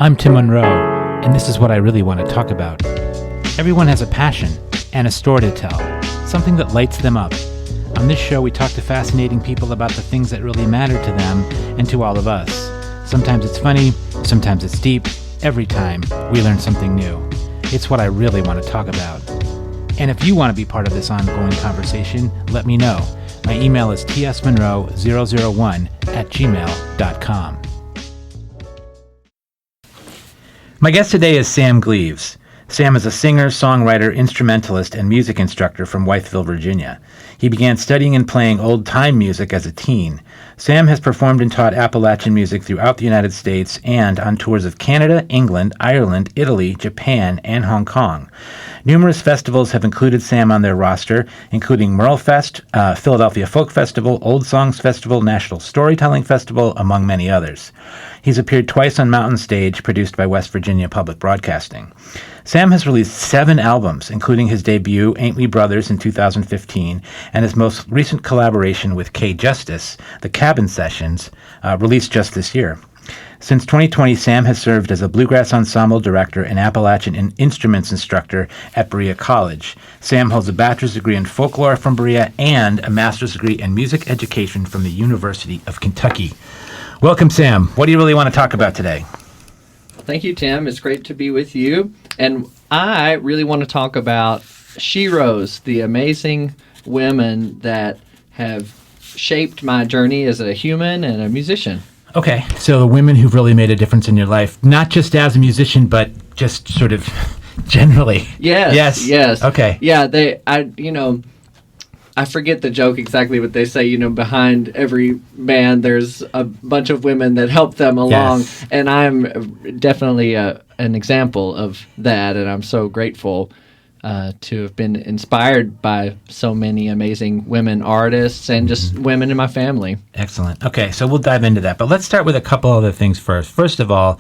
I'm Tim Monroe, and this is what I really want to talk about. Everyone has a passion and a story to tell, something that lights them up. On this show, we talk to fascinating people about the things that really matter to them and to all of us. Sometimes it's funny, sometimes it's deep. Every time, we learn something new. It's what I really want to talk about. And if you want to be part of this ongoing conversation, let me know. My email is tsmonroe001@gmail.com. My guest today is Sam Gleaves. Sam is a singer, songwriter, instrumentalist, and music instructor from Wytheville, Virginia. He began studying and playing old-time music as a teen. Sam has performed and taught Appalachian music throughout the United States and on tours of Canada, England, Ireland, Italy, Japan, and Hong Kong. Numerous festivals have included Sam on their roster, including Merlefest, Philadelphia Folk Festival, Old Songs Festival, National Storytelling Festival, among many others. He's appeared twice on Mountain Stage, produced by West Virginia Public Broadcasting. Sam has released 7 albums, including his debut, Ain't We Brothers, in 2015, and his most recent collaboration with Kay Justice, The Cabin Sessions, released just this year. Since 2020, Sam has served as a bluegrass ensemble director and Appalachian instruments instructor at Berea College. Sam holds a bachelor's degree in folklore from Berea and a master's degree in music education from the University of Kentucky. Welcome, Sam. What do you really want to talk about today? Thank you, Tim. It's great to be with you. And I really want to talk about sheroes, the amazing women that have shaped my journey as a human and a musician. Okay, so the women who've really made a difference in your life, not just as a musician, but just sort of generally. Yes. Okay. Yeah, I forget the joke exactly, but they say, behind every man, there's a bunch of women that help them along. Yes. And I'm definitely an example of that. And I'm so grateful to have been inspired by so many amazing women artists and just women in my family. Excellent. Okay, so we'll dive into that. But let's start with a couple other things first. First of all,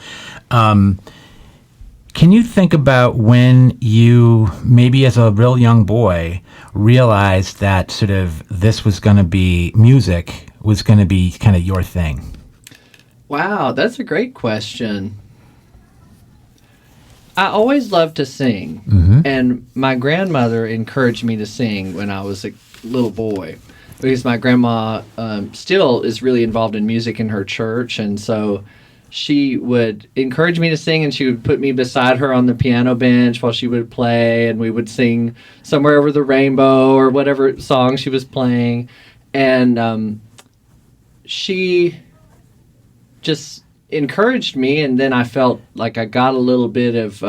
can you think about when you, maybe as a real young boy, realized that sort of this was going to be, music was going to be kind of your thing? Wow, that's a great question. I always loved to sing, and my grandmother encouraged me to sing when I was a little boy, because my grandma still is really involved in music in her church, and so she would encourage me to sing, and she would put me beside her on the piano bench while she would play, and we would sing Somewhere Over the Rainbow or whatever song she was playing, and she just encouraged me, and then I felt like I got a little bit of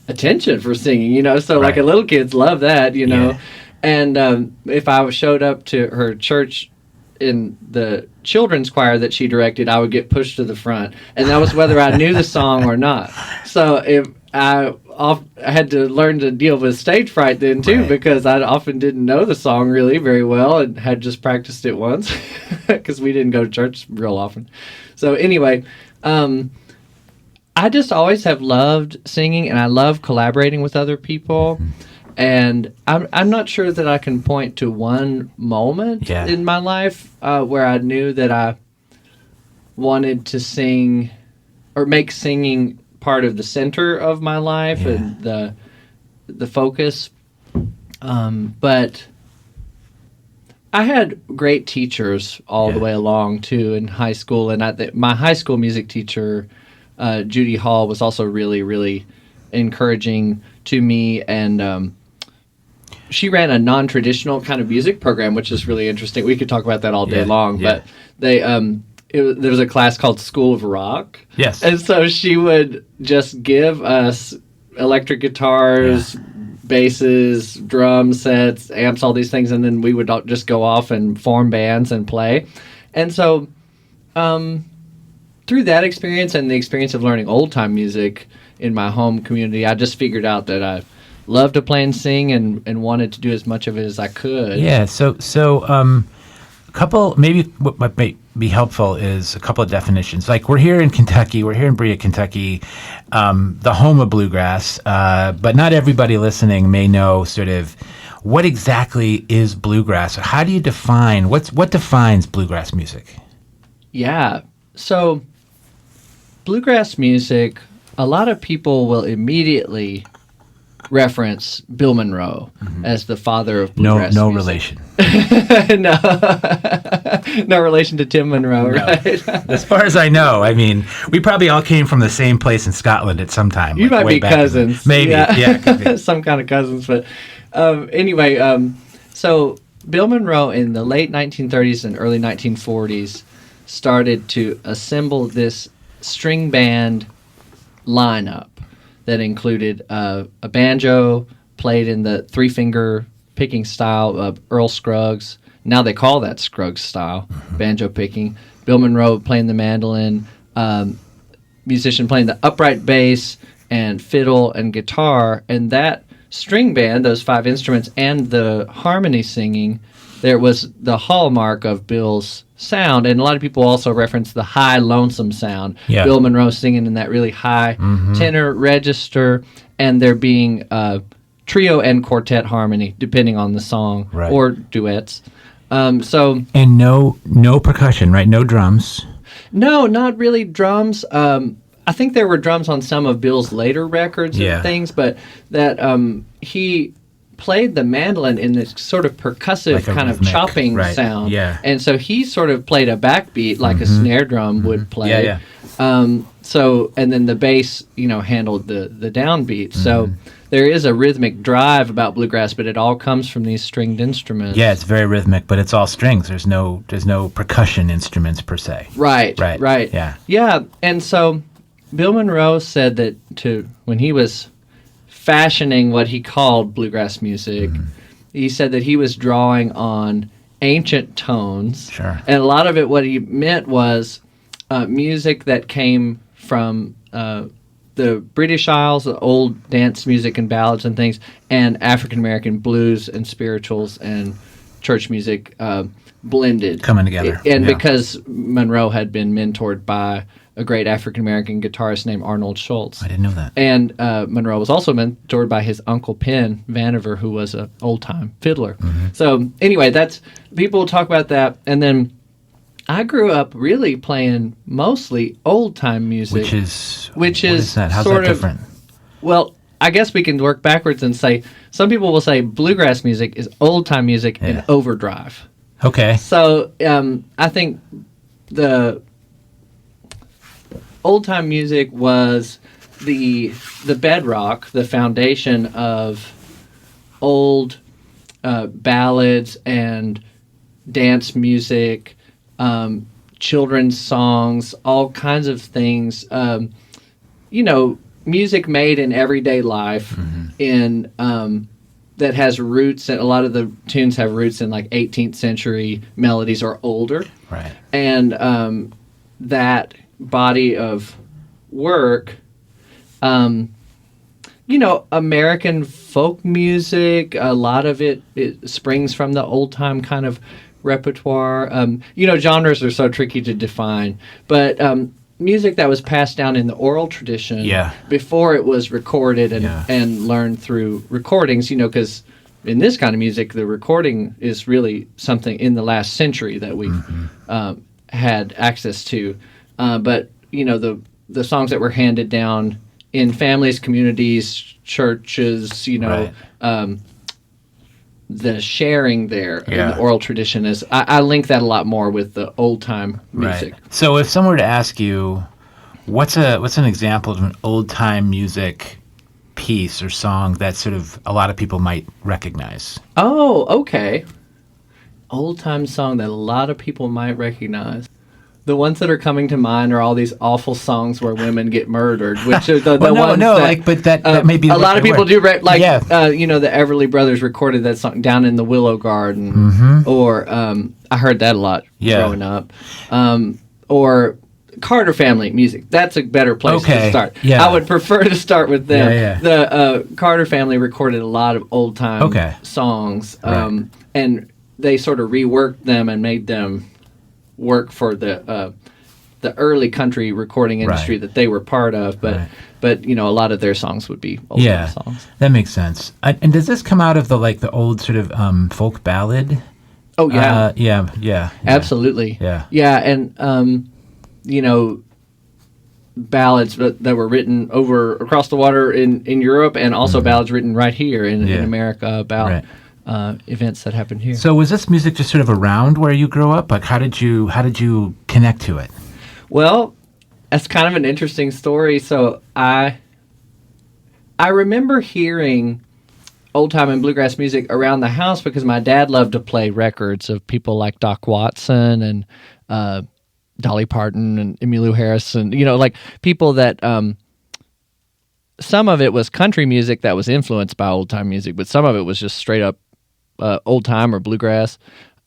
attention for singing, so right. Like a little kids love that, Yeah. And if I showed up to her church in the children's choir that she directed, I would get pushed to the front, and that was whether I knew the song or not. So if I had to learn to deal with stage fright then too, right. because I often didn't know the song really very well and had just practiced it once because we didn't go to church real often. So anyway, I just always have loved singing, and I love collaborating with other people. And I'm not sure that I can point to one moment in my life where I knew that I wanted to sing or make singing part of the center of my life and the focus. But I had great teachers all the way along too in high school, and my high school music teacher, Judy Hall, was also really, really encouraging to me, and she ran a non-traditional kind of music program, which is really interesting. We could talk about that all day long, but there was a class called School of Rock. Yes. And so she would just give us electric guitars, basses, drum sets, amps, all these things, and then we would just go off and form bands and play. And so through that experience and the experience of learning old-time music in my home community, I just figured out that I loved to play and sing and wanted to do as much of it as I could. Yeah, so a couple, maybe what might be helpful is a couple of definitions. Like, we're here in Kentucky, we're here in Berea, Kentucky, the home of bluegrass, but not everybody listening may know sort of what exactly is bluegrass. How do you define, what defines bluegrass music? Yeah, so bluegrass music, a lot of people will immediately reference Bill Monroe as the father of bluegrass No music. relation. no, no relation to Tim Monroe, right? As far as I know, I mean, we probably all came from the same place in Scotland at some time. You might way be back cousins. Maybe, yeah. Could be. Some kind of cousins. But anyway, so Bill Monroe in the late 1930s and early 1940s started to assemble this string band lineup that included a banjo played in the three-finger picking style of Earl Scruggs. Now they call that Scruggs style, banjo picking. Bill Monroe playing the mandolin, musician playing the upright bass and fiddle and guitar. And that string band, those 5 instruments, and the harmony singing, there was the hallmark of Bill's sound. And a lot of people also reference the high, lonesome sound. Yeah. Bill Monroe singing in that really high tenor register, and there being trio and quartet harmony, depending on the song, Right. or duets. And no percussion, right? No drums. No, not really drums. I think there were drums on some of Bill's later records and things, but that he played the mandolin in this sort of percussive Like a kind of rhythmic, chopping right, sound. yeah. And so he sort of played a backbeat like a snare drum would play. Yeah, yeah. So, and then the bass, handled the downbeat. So there is a rhythmic drive about bluegrass, but it all comes from these stringed instruments. Yeah, it's very rhythmic, but it's all strings. There's no percussion instruments per se. Right. Yeah. Yeah, and so Bill Monroe said that when he was fashioning what he called bluegrass music, he said that he was drawing on ancient tones. Sure. And a lot of it, what he meant was music that came from the British Isles, the old dance music and ballads and things, and African-American blues and spirituals and church music blended. Coming together. And Yeah. because Monroe had been mentored by a great African-American guitarist named Arnold Schultz. I didn't know that. And Monroe was also mentored by his uncle Penn Vanover, who was an old-time fiddler. So anyway, people talk about that. And then I grew up really playing mostly old-time music. Which is that? How's sort that of different? Well, I guess we can work backwards and say some people will say bluegrass music is old-time music in overdrive. Okay. So I think the old-time music was the bedrock, the foundation of old ballads and dance music, children's songs, all kinds of things. Music made in everyday life in that has roots, and a lot of the tunes have roots in like 18th century melodies or older. Right. And that body of work, American folk music, a lot of it springs from the old time kind of repertoire. Genres are so tricky to define, but music that was passed down in the oral tradition before it was recorded and learned through recordings, because in this kind of music, the recording is really something in the last century that we've had access to. But the songs that were handed down in families, communities, churches, the sharing there in the oral tradition is. I link that a lot more with the old time music. Right. So if someone were to ask you, what's an example of an old time music piece or song that sort of a lot of people might recognize? Oh, okay. Old time song that a lot of people might recognize. The ones that are coming to mind are all these awful songs where women get murdered, which are the ones that may be a lot of people do. The Yeah. Everly Brothers recorded that song Down in the Willow Garden, or I heard that a lot growing up, or Carter Family music. That's a better place to start. Yeah. I would prefer to start with them. Yeah. The Carter Family recorded a lot of old time songs, and they sort of reworked them and made them work for the early country recording industry that they were part of, but a lot of their songs would be old songs. That makes sense. And does this come out of the old sort of folk ballad? Oh yeah, yeah, absolutely, yeah, and ballads that were written across the water in Europe, and also ballads written right here in America about events that happened here. So was this music just sort of around where you grew up? Like, how did you connect to it? Well, that's kind of an interesting story. So I remember hearing old time and bluegrass music around the house because my dad loved to play records of people like Doc Watson and Dolly Parton and Emmylou Harris, and like people that some of it was country music that was influenced by old time music, but some of it was just straight up old time or bluegrass.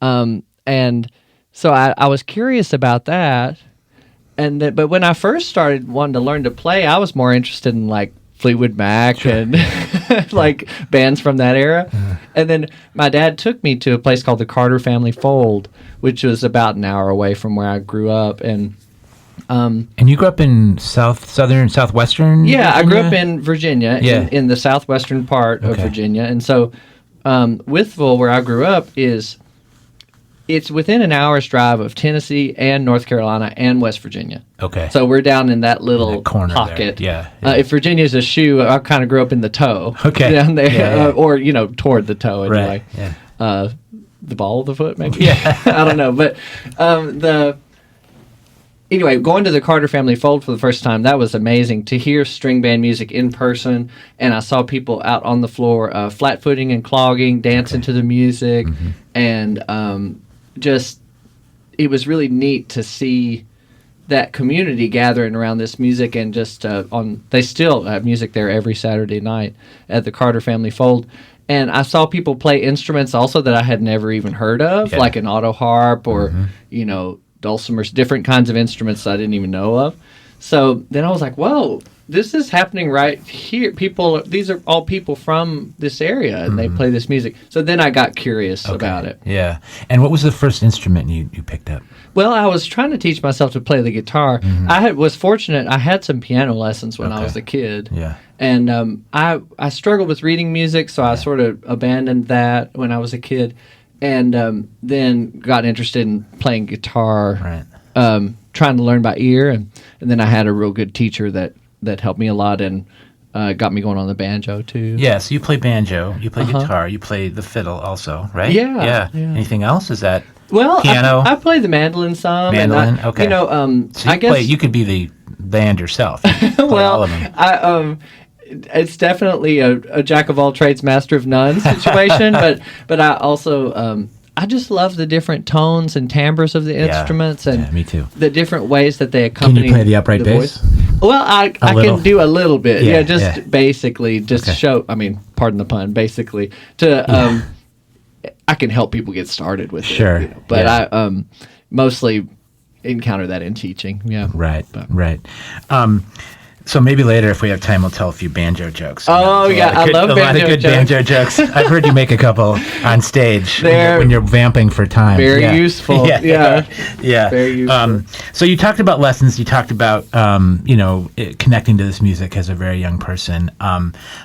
And so I was curious about that. But when I first started wanting to learn to play, I was more interested in like Fleetwood Mac and like bands from that era. And then my dad took me to a place called the Carter Family Fold, which was about an hour away from where I grew up. And you grew up in southwestern? Yeah, Virginia? I grew up in Virginia, in the southwestern part of Virginia. And so Wytheville, where I grew up, it's within an hour's drive of Tennessee and North Carolina and West Virginia. Okay. So we're down in that little corner pocket. There. If Virginia's a shoe, I kind of grew up in the toe. Okay. Down there, or toward the toe anyway. Right. Yeah. The ball of the foot, maybe. Yeah. I don't know, but anyway, going to the Carter Family Fold for the first time, that was amazing to hear string band music in person. And I saw people out on the floor, flat-footing and clogging, dancing to the music, and it was really neat to see that community gathering around this music. And they still have music there every Saturday night at the Carter Family Fold. And I saw people play instruments also that I had never even heard of, like an auto harp or dulcimers, different kinds of instruments that I didn't even know of. So then I was like, whoa, this is happening right here. These are all people from this area, and they play this music. So then I got curious about it. Yeah. And what was the first instrument you picked up? Well, I was trying to teach myself to play the guitar. I was fortunate. I had some piano lessons when I was a kid. Yeah. And I struggled with reading music, so I sort of abandoned that when I was a kid. And then got interested in playing guitar, trying to learn by ear. And then I had a real good teacher that helped me a lot and got me going on the banjo, too. Yeah, so you play banjo, you play guitar, you play the fiddle also, right? Yeah. Anything else? Is that piano? I play the mandolin some. Mandolin, okay. So I guess you could be the band yourself. Well, all of them. It's definitely a jack of all trades, master of none situation. but I also I just love the different tones and timbres of the instruments, and me too. The different ways that they accompany. Can you play the upright bass? Voice. Well, I can do a little bit. Basically, show. I mean, pardon the pun. Basically, I can help people get started with it. Sure. But I mostly encounter that in teaching. Yeah. Right. So maybe later, if we have time, we'll tell a few banjo jokes. Oh, I love banjo jokes. A lot of good banjo jokes. I've heard you make a couple on stage when you're vamping for time. Very useful. Yeah. Very useful. So you talked about lessons. You talked about, connecting to this music as a very young person.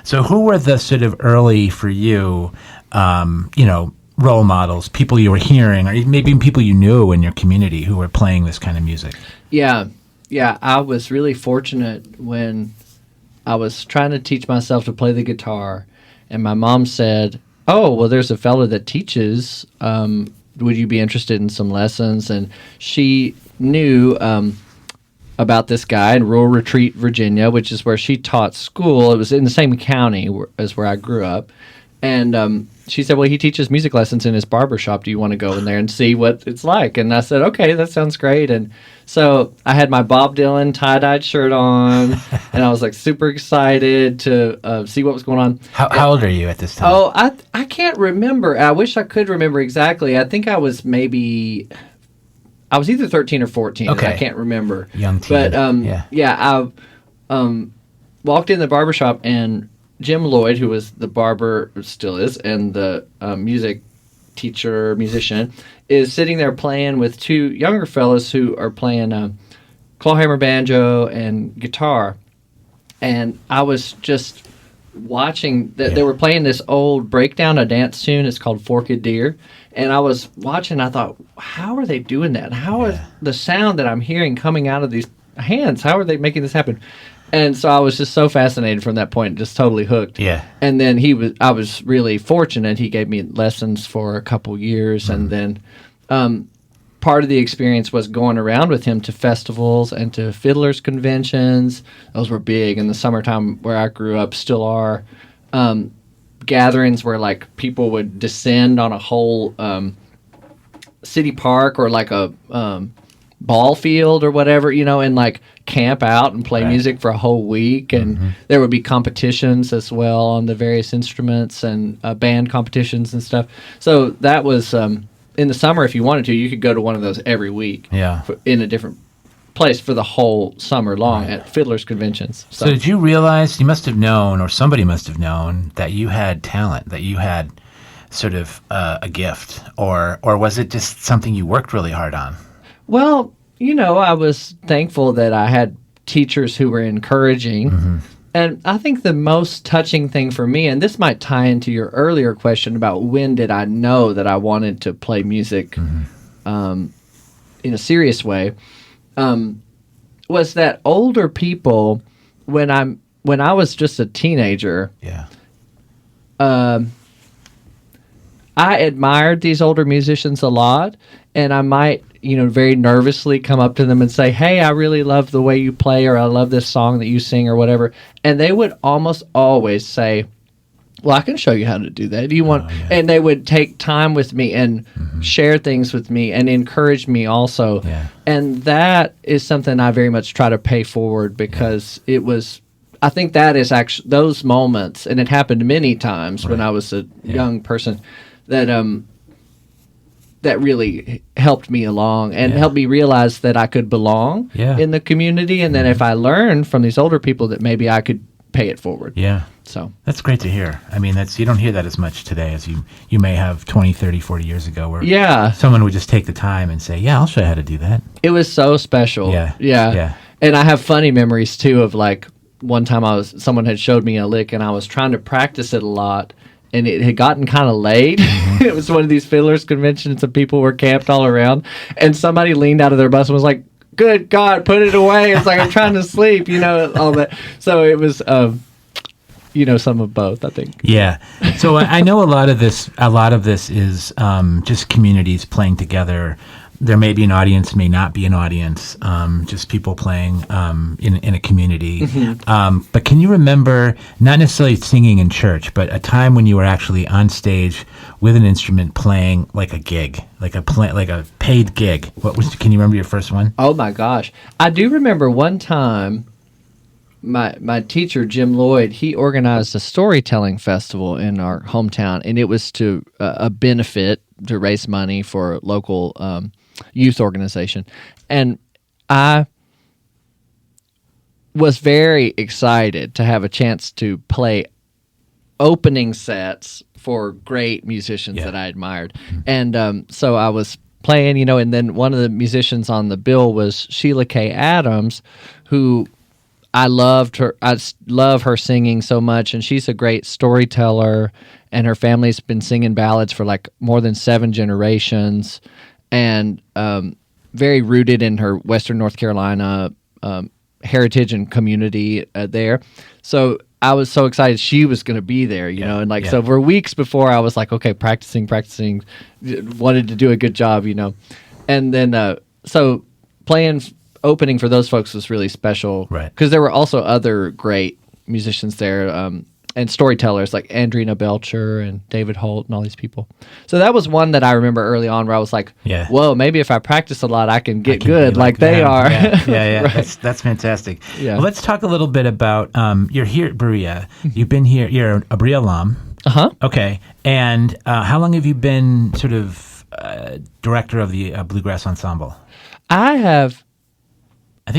So who were the sort of early for you, role models, people you were hearing, or maybe even people you knew in your community who were playing this kind of music? Yeah, I was really fortunate when I was trying to teach myself to play the guitar, and my mom said, "Oh, well, there's a fella that teaches. Would you be interested in some lessons?" And she knew about this guy in Rural Retreat, Virginia, which is where she taught school. It was in the same county as where I grew up. And she said, well, he teaches music lessons in his barber shop. Do you want to go in there and see what it's like? And I said, okay, that sounds great. And so I had my Bob Dylan tie-dyed shirt on, and I was like super excited to see what was going on. How old are you at this time? Oh, I can't remember. I wish I could remember exactly. I think I was either 13 or 14. Okay. I can't remember. Young teen. But I walked in the barber shop, and Jim Lloyd, who was the barber, still is, and the music teacher, musician, is sitting there playing with two younger fellas who are playing clawhammer banjo and guitar. And I was just watching that they were playing this old breakdown, a dance tune. It's called Forked Deer. And I was watching, I thought, how are they doing that? How is the sound that I'm hearing coming out of hands? How are they making this happen? And so I was just so fascinated from that point, just totally hooked. Yeah. And then I was really fortunate. He gave me lessons for a couple years, and then part of the experience was going around with him to festivals and to fiddlers conventions. Those were big in the summertime where I grew up, still are. Gatherings where like people would descend on a whole city park or like a ball field or whatever, and like camp out and play music for a whole week. And there would be competitions as well on the various instruments and band competitions and stuff. So that was in the summer, if you wanted to, you could go to one of those every week in a different place for the whole summer long at fiddlers conventions. So did you realize, you must have known, or somebody must have known, that you had talent, that you had sort of a gift, or was it just something you worked really hard on? Well, I was thankful that I had teachers who were encouraging. And I think the most touching thing for me, and this might tie into your earlier question about when did I know that I wanted to play music in a serious way, was that older people, when I was just a teenager, I admired these older musicians a lot, and I might, very nervously come up to them and say, "Hey, I really love the way you play," or "I love this song that you sing," or whatever. And they would almost always say, "Well, I can show you how to do that. Do you want?" And they would take time with me and share things with me and encourage me also. And that is something I very much try to pay forward, because I think that is actually those moments, and it happened many times when I was a young person, that really helped me along and helped me realize that I could belong in the community, and then if I learned from these older people, that maybe I could pay it forward. So that's great to hear. I mean, you don't hear that as much today as you may have 20, 30, 40 years ago, where someone would just take the time and say, "Yeah, I'll show you how to do that." It was so special. And I have funny memories too of like one time someone had showed me a lick and I was trying to practice it a lot, and it had gotten kind of late. It was one of these fiddlers conventions and people were camped all around, and somebody leaned out of their bus and was like, "Good God, put it away." It's like, "I'm trying to sleep," all that. So it was, some of both, I think. Yeah. So I know a lot of this is just communities playing together. There may be an audience, may not be an audience, just people playing in a community. But can you remember, not necessarily singing in church, but a time when you were actually on stage with an instrument playing like a gig, like a paid gig? Can you remember your first one? Oh my gosh. I do remember one time my teacher, Jim Lloyd, he organized a storytelling festival in our hometown, and it was to a benefit to raise money for a local youth organization. And I was very excited to have a chance to play opening sets for great musicians that I admired. And so I was playing, and then one of the musicians on the bill was Sheila K. Adams, who I loved her. I love her singing so much, and she's a great storyteller, and her family's been singing ballads for like more than 7 generations, and very rooted in her Western North Carolina heritage and community there. So I was so excited she was going to be there, and so for weeks before I was like, okay, practicing, wanted to do a good job, and then so playing opening for those folks was really special, right? Because there were also other great musicians there, and storytellers like Andrina Belcher and David Holt and all these people. So that was one that I remember early on where I was like, whoa, maybe if I practice a lot, I can get good like they are. Yeah. Right. That's fantastic. Yeah. Well, let's talk a little bit about, you're here at Berea. You've been here, you're a Berea alum. Okay. And how long have you been sort of director of the Bluegrass Ensemble? I have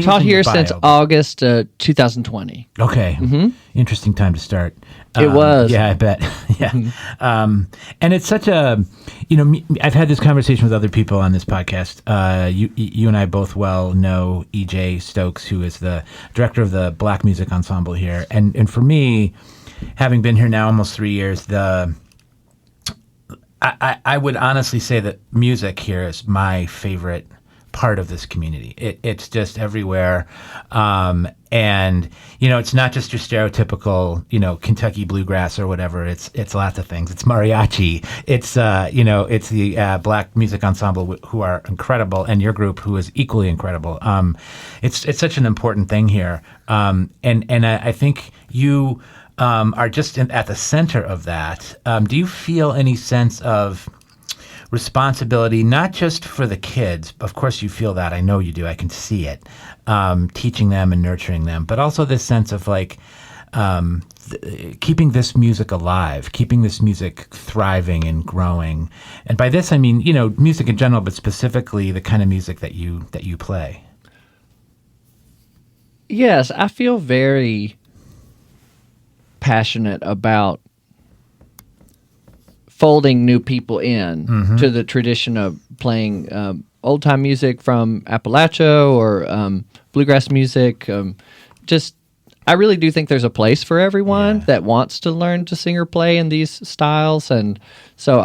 taught here since August 2020. Okay. Interesting time to start. It was. Yeah, I bet. And it's such a, I've had this conversation with other people on this podcast. You and I both well know E.J. Stokes, who is the director of the Black Music Ensemble here. And for me, having been here now almost 3 years, I would honestly say that music here is my favorite part of this community. It's just everywhere. And, it's not just your stereotypical, Kentucky bluegrass or whatever. It's lots of things. It's mariachi. It's, it's the black music ensemble who are incredible, and your group who is equally incredible. It's such an important thing here. And I think you are just at the center of that. Do you feel any sense of responsibility, not just for the kids? Of course you feel that. I know you do. I can see it. Teaching them and nurturing them, but also this sense of keeping this music alive, keeping this music thriving and growing. And by this, I mean, music in general, but specifically the kind of music that you play. Yes, I feel very passionate about folding new people in to the tradition of playing old time music from Appalachia or bluegrass music. I really do think there's a place for everyone that wants to learn to sing or play in these styles, and so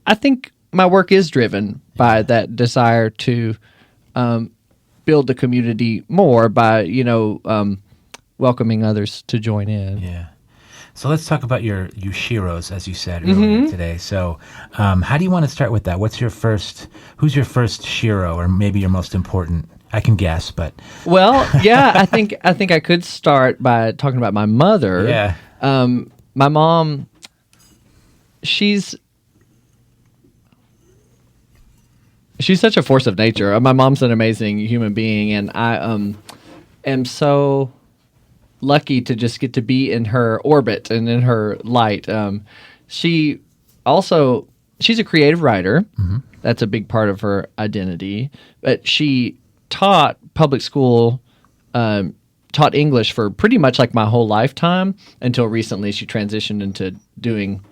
I think my work is driven by that desire to build the community more by welcoming others to join in. Yeah. So let's talk about your shiros, as you said earlier today. So how do you want to start with that? Who's your first shiro, or maybe your most important? I can guess, but... Well, yeah, I think I could start by talking about my mother. Yeah. My mom, she's such a force of nature. My mom's an amazing human being, and I am so lucky to just get to be in her orbit and in her light. She's a creative writer. That's a big part of her identity. But she taught public school, taught English for pretty much like my whole lifetime until recently. She transitioned into doing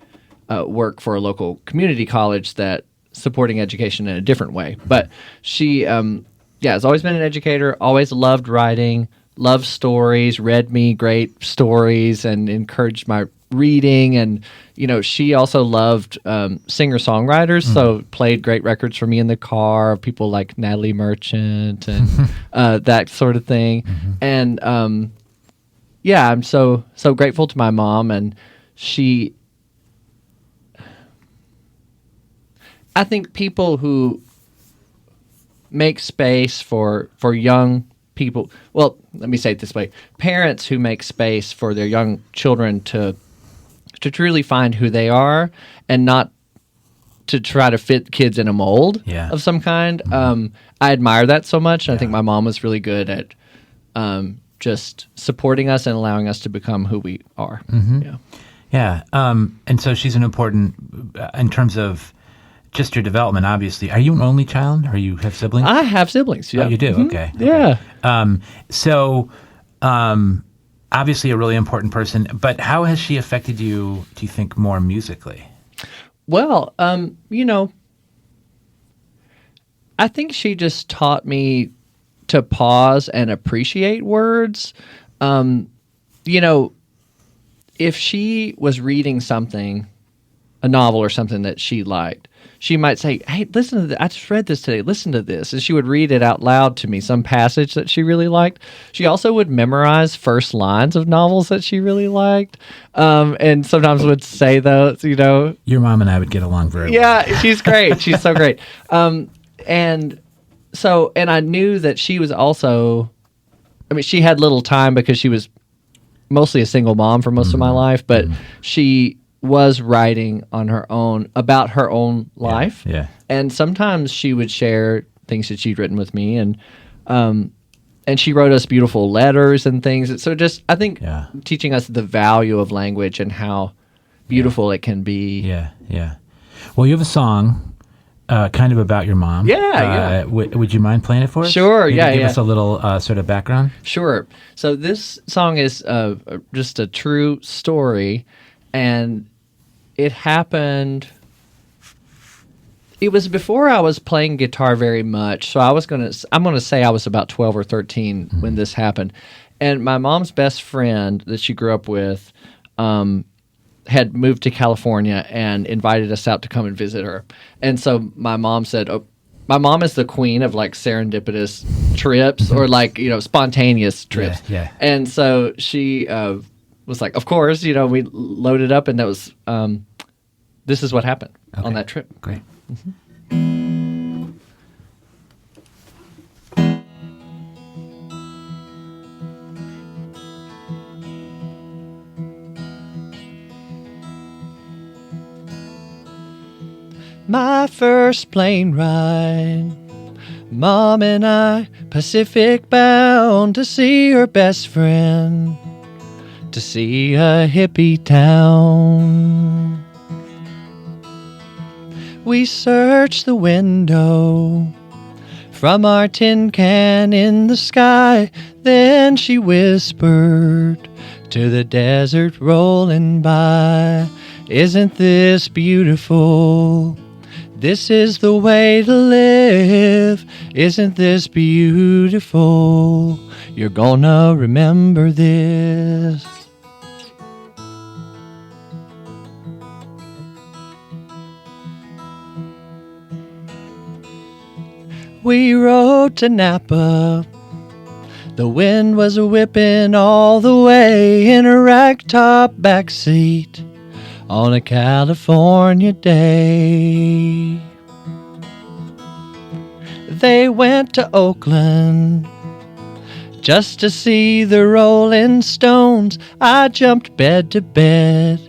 work for a local community college that supporting education in a different way. But she, has always been an educator, always loved writing, loved stories, read me great stories, and encouraged my reading. And she also loved singer-songwriters, so played great records for me in the car, people like Natalie Merchant and that sort of thing. And I'm so grateful to my mom. And I think people who make space for young people, well, let me say it this way: parents who make space for their young children to truly find who they are and not to try to fit kids in a mold of some kind. I admire that so much, and I think my mom was really good at just supporting us and allowing us to become who we are. And so she's an important, in terms of just your development, obviously. Are you an only child, or you have siblings? I have siblings, yeah. Oh, you do? Okay. Yeah. Obviously a really important person, but how has she affected you, do you think, more musically? Well, I think she just taught me to pause and appreciate words. If she was reading something, a novel or something that she liked, she might say, "Hey, listen to this. I just read this today. Listen to this." And she would read it out loud to me, some passage that she really liked. She also would memorize first lines of novels that she really liked, and sometimes would say those, Your mom and I would get along very well. Yeah, she's great. She's so great. And I knew that she was also, she had little time because she was mostly a single mom for most of my life, but she was writing on her own about her own life. Yeah. And sometimes she would share things that she'd written with me, and she wrote us beautiful letters and things. So just, I think, teaching us the value of language and how beautiful it can be. Yeah. Well, you have a song kind of about your mom. Yeah. Would you mind playing it for us? Sure. Maybe Give us a little sort of background. Sure. So this song is just a true story, and it happened. It was before I was playing guitar very much, so I'm gonna say I was about 12 or 13 when this happened. And my mom's best friend that she grew up with had moved to California and invited us out to come and visit her. And so my mom said, "Oh, my mom is the queen of like serendipitous trips or like, spontaneous trips." Yeah. And so she was like, "Of course, we loaded up, and that was this is what happened on that trip." Great. My first plane ride, Mom and I, Pacific bound to see her best friend, to see a hippie town. We searched the window from our tin can in the sky, then she whispered to the desert rolling by, "Isn't this beautiful? This is the way to live. Isn't this beautiful? You're gonna remember this." We rode to Napa. The wind was whipping all the way in a ragtop backseat on a California day. They went to Oakland just to see the Rolling Stones. I jumped bed to bed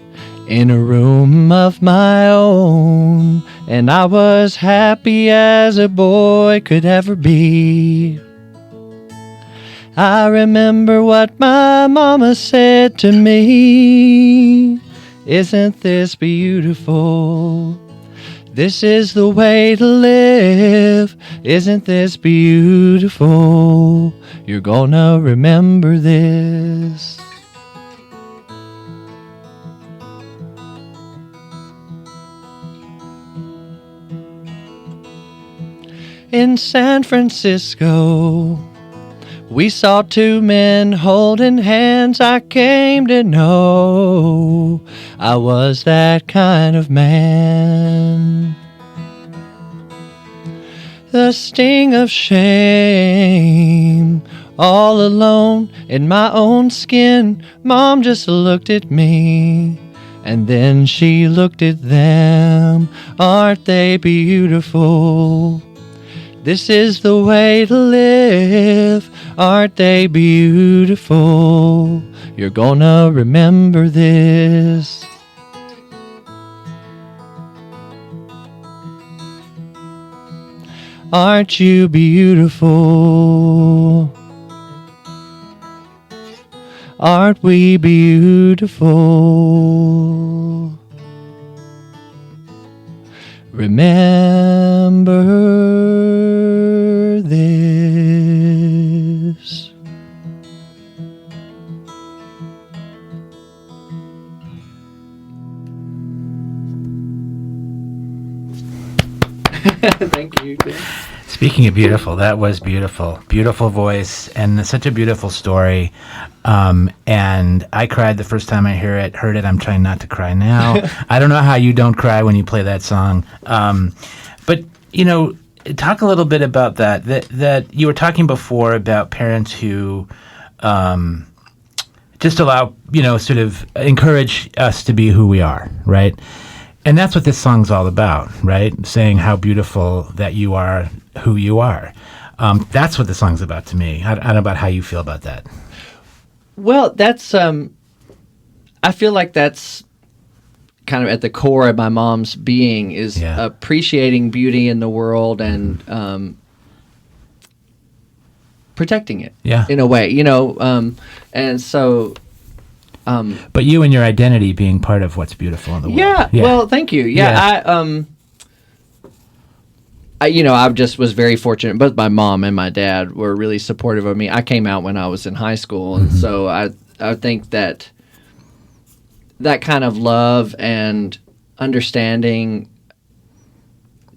in a room of my own, and I was happy as a boy could ever be. I remember what my mama said to me, "Isn't this beautiful? This is the way to live. Isn't this beautiful? You're gonna remember this." In San Francisco, we saw two men holding hands. I came to know I was that kind of man. The sting of shame, all alone in my own skin. Mom just looked at me, and then she looked at them. Aren't they beautiful? This is the way to live. Aren't they beautiful? You're gonna remember this. Aren't you beautiful? Aren't we beautiful? Remember this. Thank you. Speaking of beautiful, that was beautiful. Beautiful voice and such a beautiful story. And I cried the first time I heard it. I'm trying not to cry now. I don't know how you don't cry when you play that song. But, talk a little bit about that you were talking before about parents who just allow, sort of encourage us to be who we are, right? And that's what this song's all about, right? Saying how beautiful that you are, who you are. That's what the song's about to me. I don't know about how you feel about that. Well, that's, I feel like that's kind of at the core of my mom's being is appreciating beauty in the world and protecting it in a way, and so... but you and your identity being part of what's beautiful in the world. Yeah. Well, thank you. I just was very fortunate. Both my mom and my dad were really supportive of me. I came out when I was in high school, and so I think that kind of love and understanding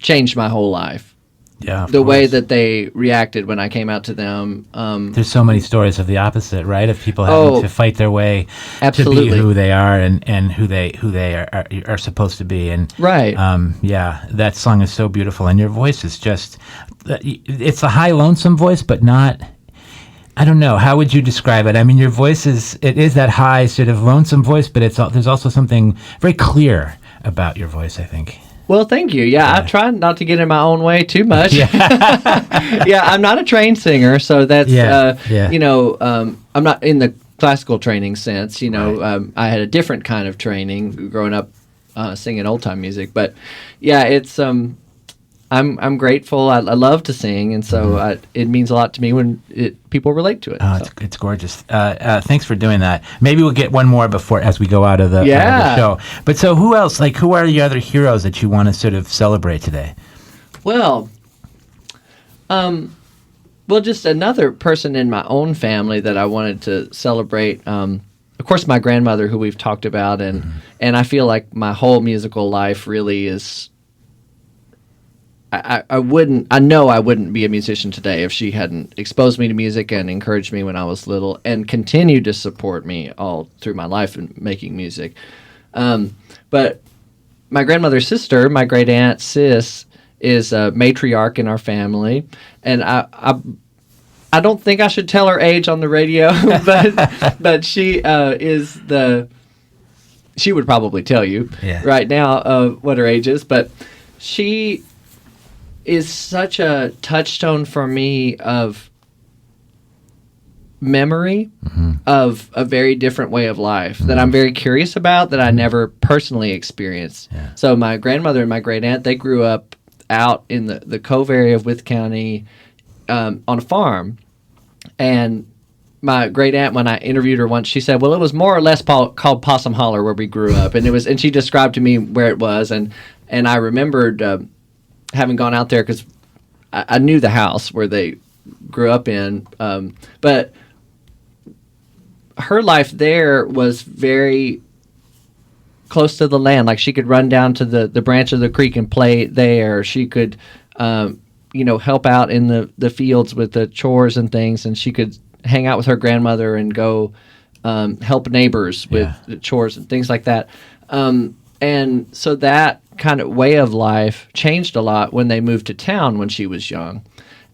changed my whole life. Yeah, of the way course. that they reacted when I came out to them. There's so many stories of the opposite, right? Of people having to fight their way absolutely. to be who they are and who they are supposed to be. And Right. yeah, that song is so beautiful, and your voice is just, it's a high lonesome voice, but not. I don't know. How would you describe it? I mean, your voice it is that high sort of lonesome voice, but there's also something very clear about your voice, I think. Well, thank you. Yeah, I try not to get in my own way too much. Yeah. Yeah, I'm not a trained singer, so that's, Yeah. I'm not in the classical training sense. Right. I had a different kind of training growing up singing old-time music. But, yeah, it's I'm grateful. I love to sing, and so it means a lot to me when people relate to it. Oh, so. it's gorgeous. Thanks for doing that. Maybe we'll get one more as we go out of the show. But so who else, who are the other heroes that you want to sort of celebrate today? Well, just another person in my own family that I wanted to celebrate. Of course, my grandmother, who we've talked about, and I feel like my whole musical life really is. I know I wouldn't be a musician today if she hadn't exposed me to music and encouraged me when I was little and continued to support me all through my life in making music. But my grandmother's sister, my great aunt Sis, is a matriarch in our family, and I don't think I should tell her age on the radio, but she is she would probably tell you right now what her age is, but she is such a touchstone for me of memory of a very different way of life that I'm very curious about that I never personally experienced. Yeah. So my grandmother and my great aunt, they grew up out in the Cove area of Wytheville County on a farm. And my great aunt, when I interviewed her once, she said, well, it was more or less called Possum Holler where we grew up. And she described to me where it was. And I remembered having gone out there because I knew the house where they grew up in. But her life there was very close to the land. Like she could run down to the branch of the creek and play there. She could, help out in the fields with the chores and things. And she could hang out with her grandmother and go help neighbors with the chores and things like that. And so that kind of way of life changed a lot when they moved to town when she was young.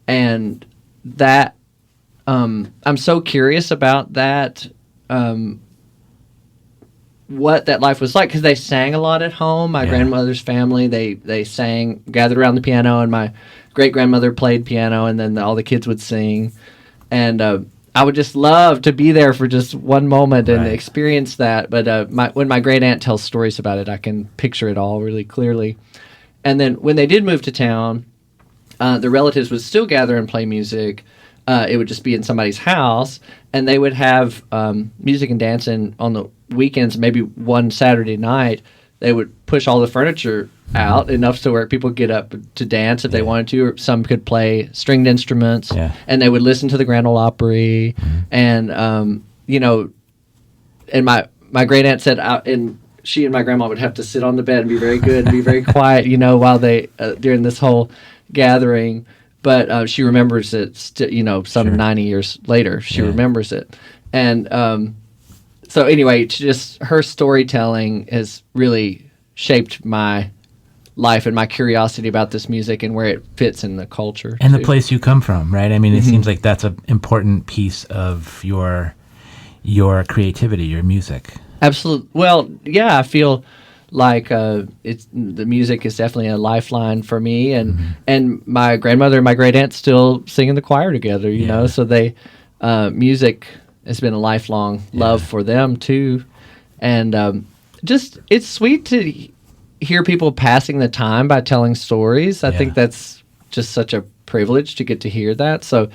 And that, I'm so curious about that, what that life was like, because they sang a lot at home. My grandmother's family, they sang, gathered around the piano, and my great-grandmother played piano, and then all the kids would sing. And I would just love to be there for just one moment and experience that. But when my great aunt tells stories about it, I can picture it all really clearly. And then when they did move to town, the relatives would still gather and play music. It would just be in somebody's house, and they would have music and dancing on the weekends. Maybe one Saturday night, they would push all the furniture out enough to where people get up to dance if they wanted to, or some could play stringed instruments, and they would listen to the Grand Ole Opry, and and my great aunt said, and she and my grandma would have to sit on the bed and be very good and be very quiet, while they during this whole gathering. But she remembers it, some 90 years later. She remembers it, and so anyway, just her storytelling has really shaped my life and my curiosity about this music and where it fits in the culture. And the place you come from, right? I mean, it seems like that's an important piece of your creativity, your music. Absolutely. Well, yeah, I feel like the music is definitely a lifeline for me, and my grandmother and my great aunt still sing in the choir together, you know, so they music has been a lifelong love for them too. And just it's sweet to hear people passing the time by telling stories. I think that's just such a privilege to get to hear that. So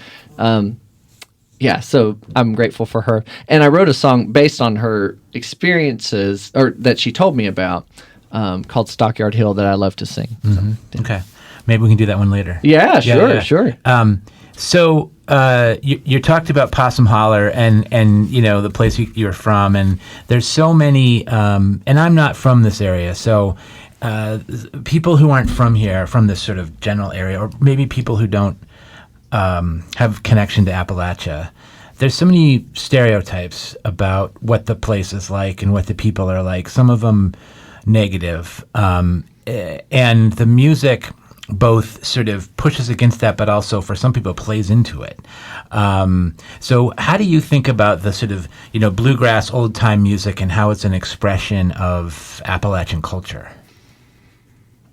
so I'm grateful for her. And I wrote a song based on her experiences, or that she told me about, called Stockyard Hill, that I love to sing. So, Okay. Maybe we can do that one later. Yeah, sure. So you talked about Possum Holler and the place you're from, and there's so many, and I'm not from this area, so people who aren't from here, from this sort of general area, or maybe people who don't have connection to Appalachia, there's so many stereotypes about what the place is like and what the people are like, some of them negative. And the music both sort of pushes against that, but also for some people plays into it. So how do you think about the sort of, bluegrass old time music and how it's an expression of Appalachian culture?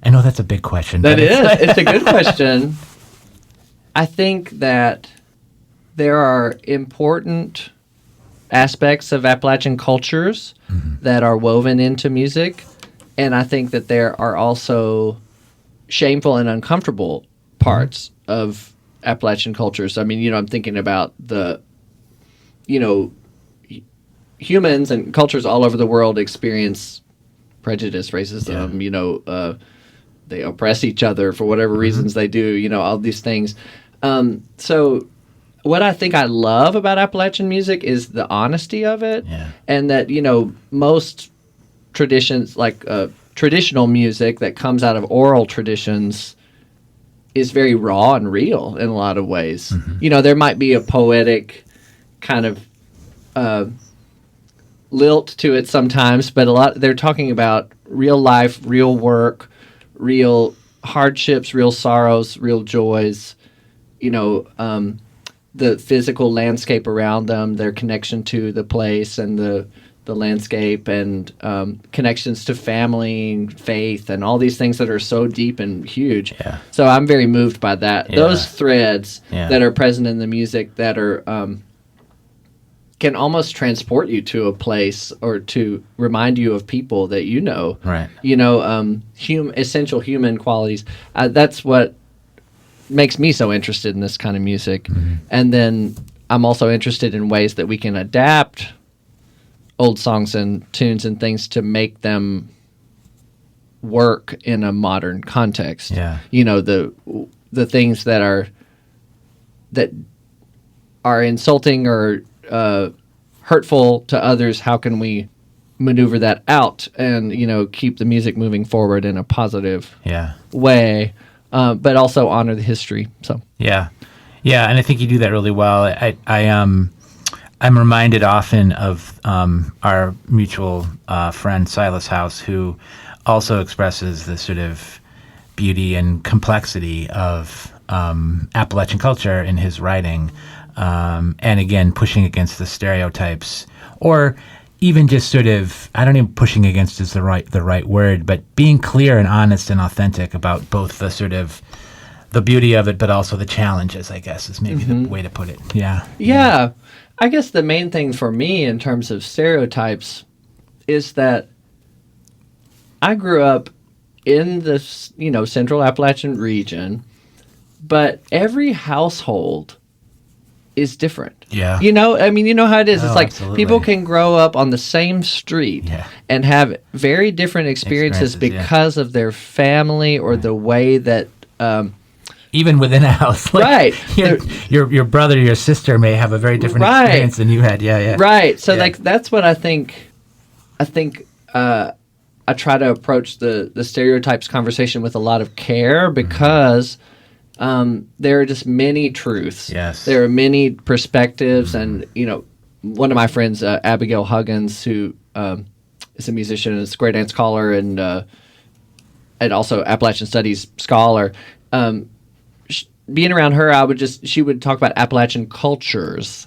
I know that's a big question. That is. It's a good question. I think that there are important aspects of Appalachian cultures that are woven into music, and I think that there are also shameful and uncomfortable parts of Appalachian cultures. I mean, I'm thinking about the, humans and cultures all over the world experience prejudice, racism, they oppress each other for whatever reasons they do, all these things. So what I think I love about Appalachian music is the honesty of it, and that, most traditions, like traditional music that comes out of oral traditions, is very raw and real in a lot of ways. There might be a poetic kind of lilt to it sometimes, but they're talking about real life, real work, real hardships, real sorrows, real joys, the physical landscape around them, their connection to the place and the landscape, and connections to family and faith and all these things that are so deep and huge. So I'm very moved by that. Those threads that are present in the music that are can almost transport you to a place or to remind you of people that essential human qualities. That's what makes me so interested in this kind of music. And then I'm also interested in ways that we can adapt old songs and tunes and things to make them work in a modern context. The things that are insulting or hurtful to others, how can we maneuver that out and keep the music moving forward in a positive way, but also honor the history. So and I think you do that really well. I'm reminded often of our mutual friend Silas House, who also expresses the sort of beauty and complexity of Appalachian culture in his writing. And again, pushing against the stereotypes, or even just sort of, I don't even pushing against is the right word, but being clear and honest and authentic about both the sort of the beauty of it, but also the challenges, I guess, is maybe the way to put it. Yeah. I guess the main thing for me in terms of stereotypes is that I grew up in the, central Appalachian region, but every household is different. Yeah. You know how it is. It's like absolutely. People can grow up on the same street and have very different experiences because of their family or the way that even within a house, right? Your brother, your sister may have a very different experience than you had. Right. So that's what I think. I try to approach the stereotypes conversation with a lot of care, because there are just many truths. There are many perspectives, and one of my friends, Abigail Huggins, who is a musician and is a great dance scholar and also Appalachian Studies scholar. Being around her, she would talk about Appalachian cultures,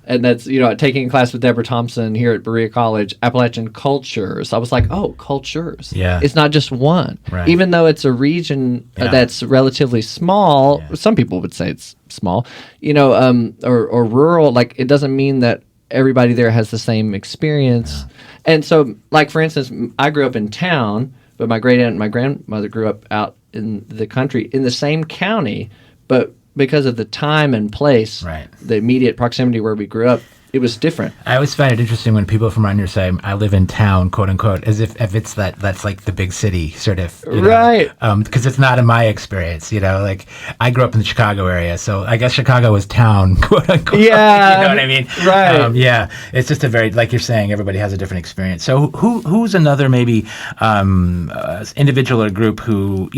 and that's taking a class with Deborah Thompson here at Berea College. Appalachian cultures. I was like, oh, cultures. It's not just one. Right. Even though it's a region that's relatively small, some people would say it's small. Or rural. Like, it doesn't mean that everybody there has the same experience. And so, like, for instance, I grew up in town, but my great aunt and my grandmother grew up out in the country in the same county. But because of the time and place, the immediate proximity where we grew up, it was different. I always find it interesting when people from around here say, I live in town, quote unquote, as if it's that's like the big city sort of, Right. Because it's not in my experience, like I grew up in the Chicago area, so I guess Chicago was town, quote unquote. Yeah. You know what I mean? Right. Yeah. It's just a very, like you're saying, everybody has a different experience. So who's another maybe individual or group who,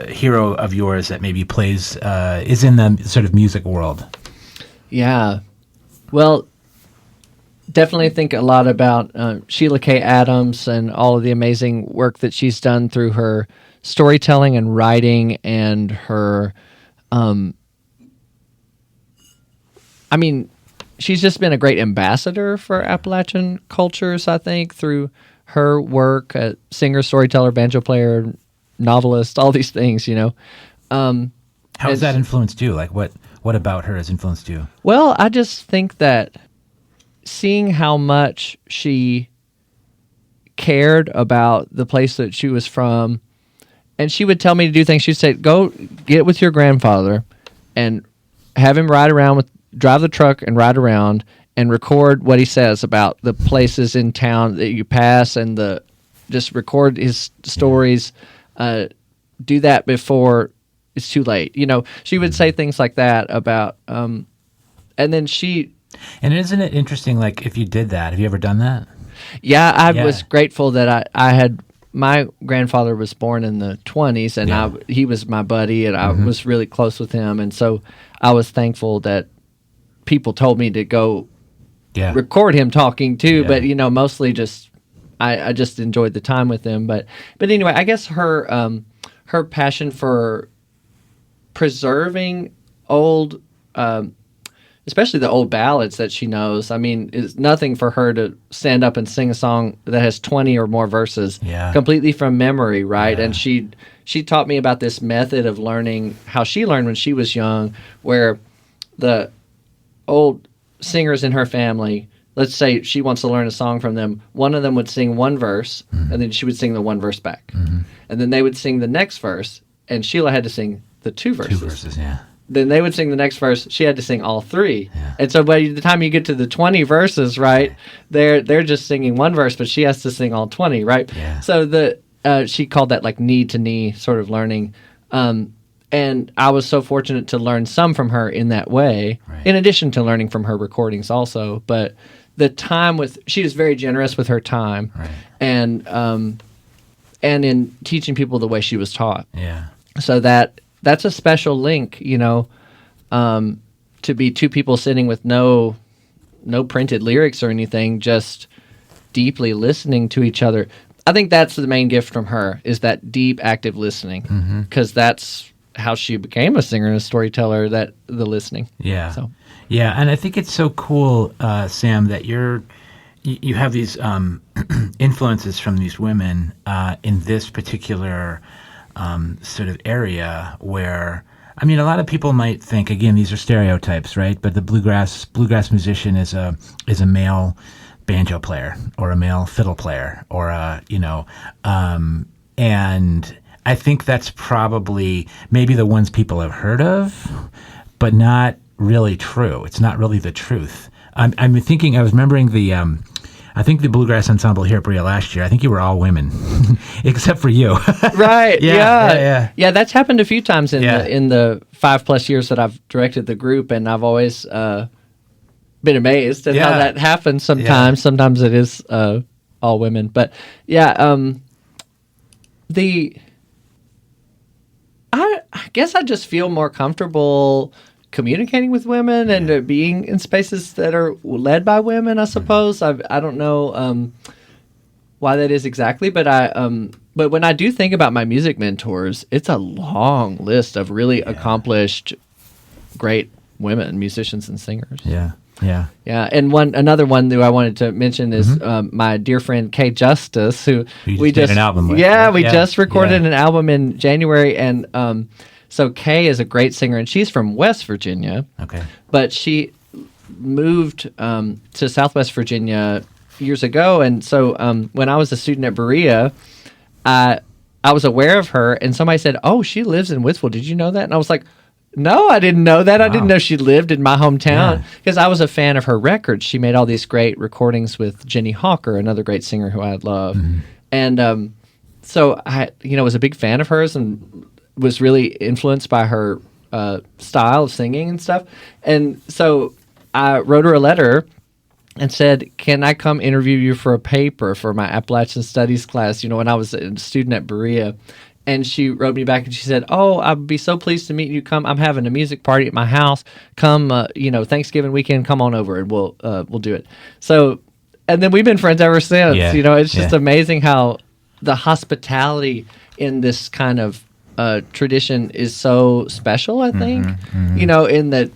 hero of yours that maybe plays, is in the sort of music world? Yeah. Well, definitely think a lot about Sheila K. Adams and all of the amazing work that she's done through her storytelling and writing and her, she's just been a great ambassador for Appalachian cultures, I think, through her work, singer, storyteller, banjo player, novelist, all these things, How has that influenced you? Like what about her has influenced you? Well, I just think that seeing how much she cared about the place that she was from, and she would tell me to do things. She'd say, go get with your grandfather and have him drive the truck and ride around and record what he says about the places in town that you pass and just record his stories. Do that before it's too late. She would say things like that about, and then And isn't it interesting, like, if you did that, have you ever done that? Yeah, I was grateful that I had, my grandfather was born in the 1920s, and he was my buddy, and I was really close with him, and so I was thankful that people told me to go record him talking too, but, mostly just, I just enjoyed the time with him, but anyway, I guess her passion for preserving old, especially the old ballads that she knows. It's nothing for her to stand up and sing a song that has 20 or more verses completely from memory, right? Yeah. And she taught me about this method of learning, how she learned when she was young, where the old singers in her family, let's say she wants to learn a song from them, one of them would sing one verse, and then she would sing the one verse back. And then they would sing the next verse, and Sheila had to sing the two verses. Two verses, yeah. Then they would sing the next verse. She had to sing all three. Yeah. And so by the time you get to the 20 verses, right, they're just singing one verse, but she has to sing all 20, right? Yeah. So she called that like knee-to-knee sort of learning. And I was so fortunate to learn some from her in that way, in addition to learning from her recordings also. But the time she was very generous with her time, and in teaching people the way she was taught. Yeah. So that's a special link, to be two people sitting with no printed lyrics or anything, just deeply listening to each other. I think that's the main gift from her, is that deep, active listening, because that's how she became a singer and a storyteller, the listening. Yeah. So. Yeah, and I think it's so cool, Sam, that you have these influences from these women in this particular sort of area where, a lot of people might think, again, these are stereotypes, right? But the bluegrass musician is a male banjo player or a male fiddle player or and I think that's probably maybe the ones people have heard of, but not really true. It's not really the truth. I was remembering I think the Bluegrass Ensemble here at Berea last year, I think you were all women, except for you. Right, yeah. Yeah, that's happened a few times in the 5+ years that I've directed the group, and I've always been amazed at how that happens sometimes. Yeah. Sometimes it is all women. But, I guess I just feel more comfortable communicating with women and being in spaces that are led by women, I suppose. I don't know why that is exactly, but but when I do think about my music mentors, it's a long list of really accomplished, great women, musicians and singers. Yeah. And another one that I wanted to mention is my dear friend Kay Justice, who we just made an album with. We just recorded an album in January, and so Kay is a great singer, and she's from West Virginia. Okay. But she moved to Southwest Virginia years ago, and so when I was a student at Berea, I was aware of her, and somebody said, "Oh, she lives in Wytheville. Did you know that?" And I was like, No, I didn't know that. I didn't Wow. know she lived in my hometown Yeah. because I was a fan of her records. She made all these great recordings with Jenny Hawker, another great singer who I love. And so I, was a big fan of hers and was really influenced by her style of singing and stuff. And so I wrote her a letter and said, "Can I come interview you for a paper for my Appalachian Studies class?" When I was a student at Berea. And she wrote me back and she said, "Oh, I'd be so pleased to meet you. Come, I'm having a music party at my house. Come, Thanksgiving weekend, come on over and we'll do it." So, and then we've been friends ever since. Yeah. It's just amazing how the hospitality in this kind of tradition is so special, I think. In that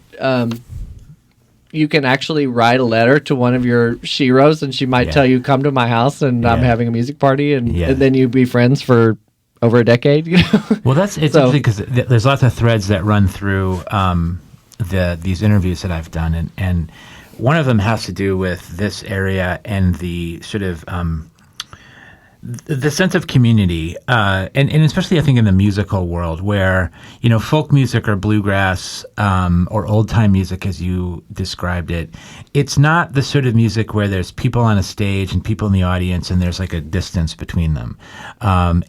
you can actually write a letter to one of your sheroes and she might tell you, "Come to my house and I'm having a music party," and then you'd be friends for over a decade. Well, it's interesting because there's lots of threads that run through these interviews that I've done, and one of them has to do with this area and the sort of the sense of community, and especially I think in the musical world where, folk music or bluegrass or old time music, as you described it, it's not the sort of music where there's people on a stage and people in the audience and there's like a distance between them.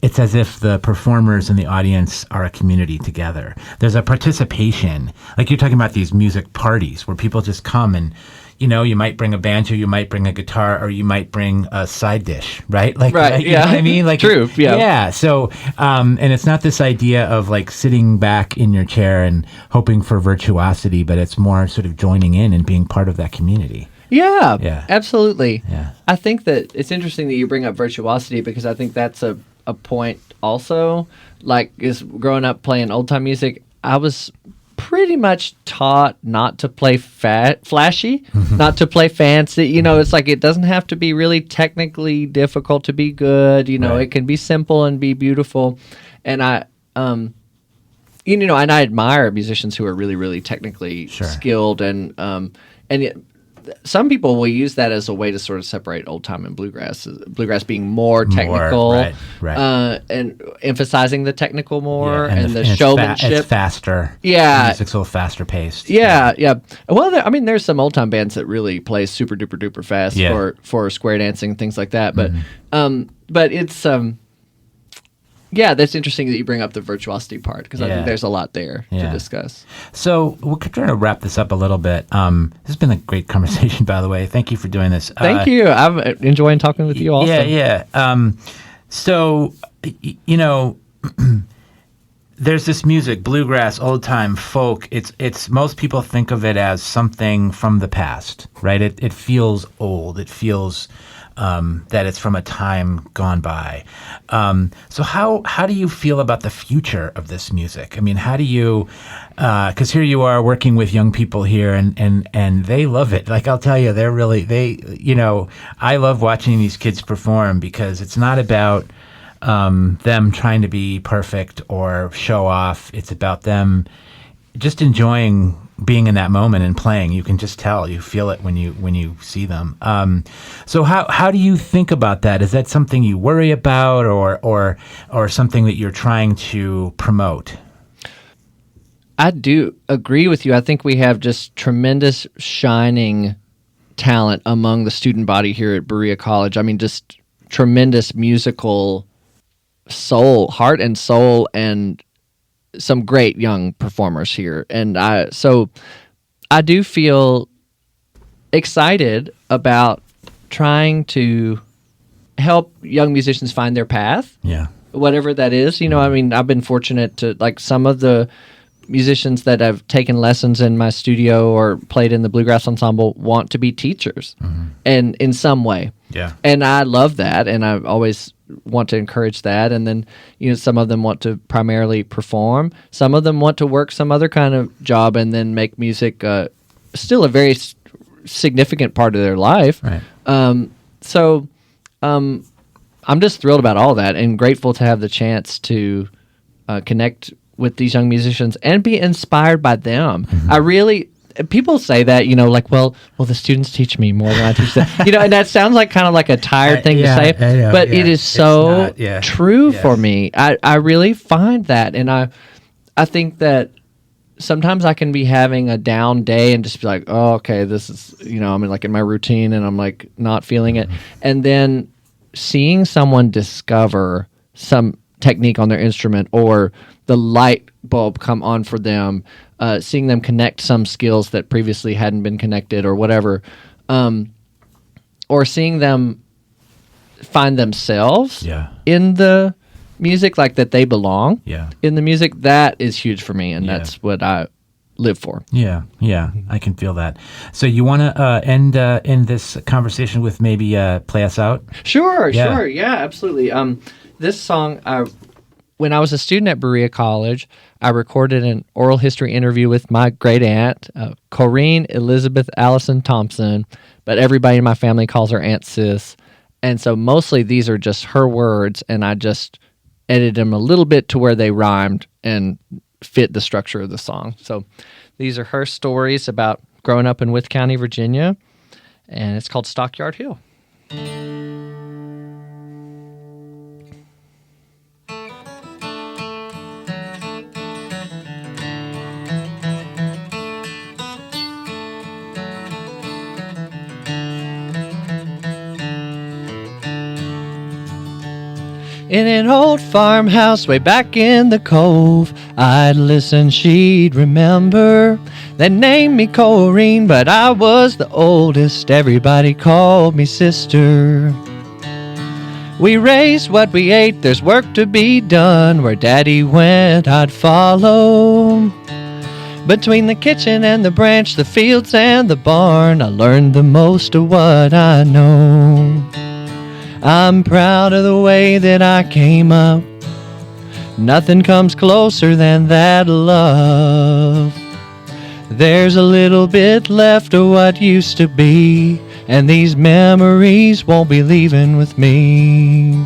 It's as if the performers and the audience are a community together. There's a participation, like you're talking about these music parties where people just come and, you might bring a banjo, you might bring a guitar, or you might bring a side dish, right? Right. You know what I mean? True. Yeah. Yeah. So, and it's not this idea of like sitting back in your chair and hoping for virtuosity, but it's more sort of joining in and being part of that community. Yeah. Absolutely. Yeah. I think that it's interesting that you bring up virtuosity because I think that's a point also. Like, is growing up playing old time music, I was pretty much taught not to play flashy, not to play fancy. It's like it doesn't have to be really technically difficult to be good. Right. It can be simple and be beautiful. And I, and I admire musicians who are really, really technically skilled. And some people will use that as a way to sort of separate old time and bluegrass. Bluegrass being more technical, right. And emphasizing the technical more and the it's showmanship. It's faster. Yeah, the music's a little faster paced. Yeah. Well, there's some old time bands that really play super duper duper fast for square dancing and things like that. But but it's that's interesting that you bring up the virtuosity part because I think there's a lot there to discuss. So we're trying to wrap this up a little bit. This has been a great conversation, by the way. Thank you for doing this. Thank you. I'm enjoying talking with you also. Yeah. So, there's this music, bluegrass, old time, folk. It's most people think of it as something from the past, right? It feels old. It feels that it's from a time gone by. So how do you feel about the future of this music? I mean, how do you, because here you are working with young people here and they love it. Like, I'll tell you, I love watching these kids perform because it's not about them trying to be perfect or show off. It's about them just enjoying being in that moment and playing. You can just tell, you feel it when you see them. So how do you think about that? Is that something you worry about or something that you're trying to promote? I do agree with you. I think we have just tremendous shining talent among the student body here at Berea College. I mean, just tremendous musical heart and soul, and some great young performers here. And I do feel excited about trying to help young musicians find their path. Yeah. Whatever that is. I've been fortunate to, like, some of the musicians that have taken lessons in my studio or played in the bluegrass ensemble want to be teachers and in some way. Yeah. And I love that, and I always want to encourage that. And then, some of them want to primarily perform. Some of them want to work some other kind of job and then make music still a very significant part of their life. Right. So I'm just thrilled about all that and grateful to have the chance to connect with these young musicians and be inspired by them. I really... People say that, like, well, the students teach me more than I teach them. And that sounds like kind of like a tired thing to say, but it is so true for me. I really find that, and I think that sometimes I can be having a down day and just be like, oh, okay, this is, I'm in my routine and I'm like not feeling it. And then seeing someone discover some technique on their instrument, or the light bulb come on for them, seeing them connect some skills that previously hadn't been connected or whatever, or seeing them find themselves in the music, like that they belong in the music, that is huge for me, and that's what I live for. Yeah, I can feel that. So you want to end this conversation with maybe play us out? Sure, absolutely. This song, when I was a student at Berea College, I recorded an oral history interview with my great aunt, Corrine Elizabeth Allison Thompson, but everybody in my family calls her Aunt Sis. And so mostly these are just her words, and I just edited them a little bit to where they rhymed and fit the structure of the song. So these are her stories about growing up in Wythe County, Virginia, and it's called Stockyard Hill. In an old farmhouse way back in the cove, I'd listen, she'd remember. They named me Corrine, but I was the oldest. Everybody called me sister. We raised what we ate, there's work to be done. Where Daddy went, I'd follow. Between the kitchen and the branch, the fields and the barn, I learned the most of what I know. I'm proud of the way that I came up. Nothing comes closer than that love. There's a little bit left of what used to be, and these memories won't be leaving with me.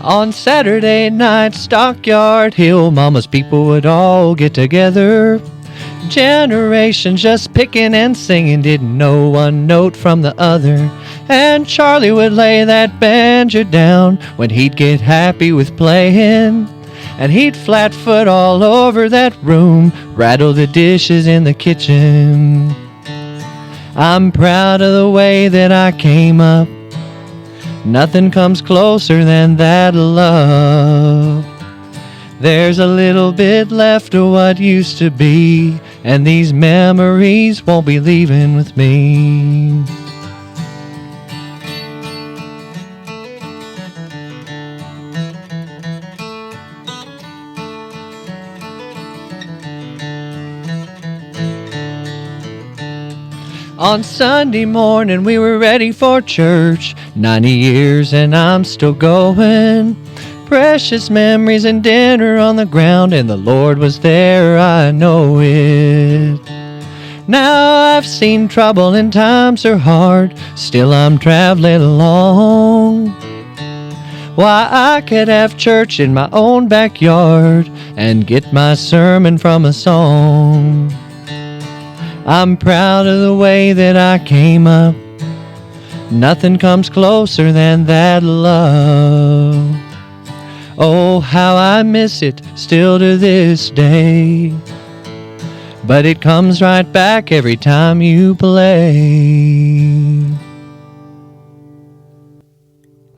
On Saturday night, Stockyard Hill, Mama's people would all get together. Generations just picking and singing, didn't know one note from the other. And Charlie would lay that banjo down when he'd get happy with playing. And he'd flat foot all over that room, rattle the dishes in the kitchen. I'm proud of the way that I came up. Nothing comes closer than that love. There's a little bit left of what used to be, and these memories won't be leaving with me. On Sunday morning we were ready for church. 90 years and I'm still going. Precious memories and dinner on the ground, and the Lord was there, I know it. Now I've seen trouble and times are hard, still I'm traveling along. Why, I could have church in my own backyard and get my sermon from a song. I'm proud of the way that I came up. Nothing comes closer than that love. Oh, how I miss it still to this day. But it comes right back every time you play.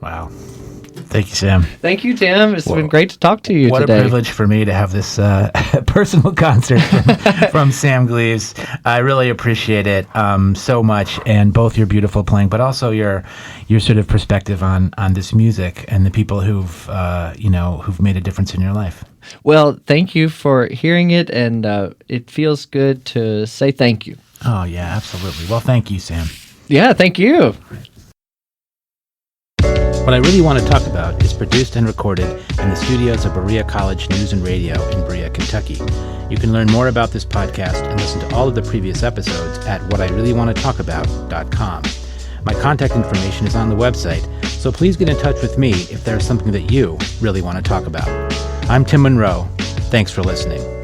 Wow. Thank you, Sam. Thank you, Tim. It's been great to talk to you today. What a privilege for me to have this personal concert from Sam Gleaves. I really appreciate it so much, and both your beautiful playing, but also your sort of perspective on this music and the people who've made a difference in your life. Well, thank you for hearing it, and it feels good to say thank you. Oh, yeah, absolutely. Well, thank you, Sam. Yeah, thank you. What I Really Want to Talk About is produced and recorded in the studios of Berea College News and Radio in Berea, Kentucky. You can learn more about this podcast and listen to all of the previous episodes at whatIreallyWantToTalkAbout.com. My contact information is on the website, so please get in touch with me if there's something that you really want to talk about. I'm Tim Monroe. Thanks for listening.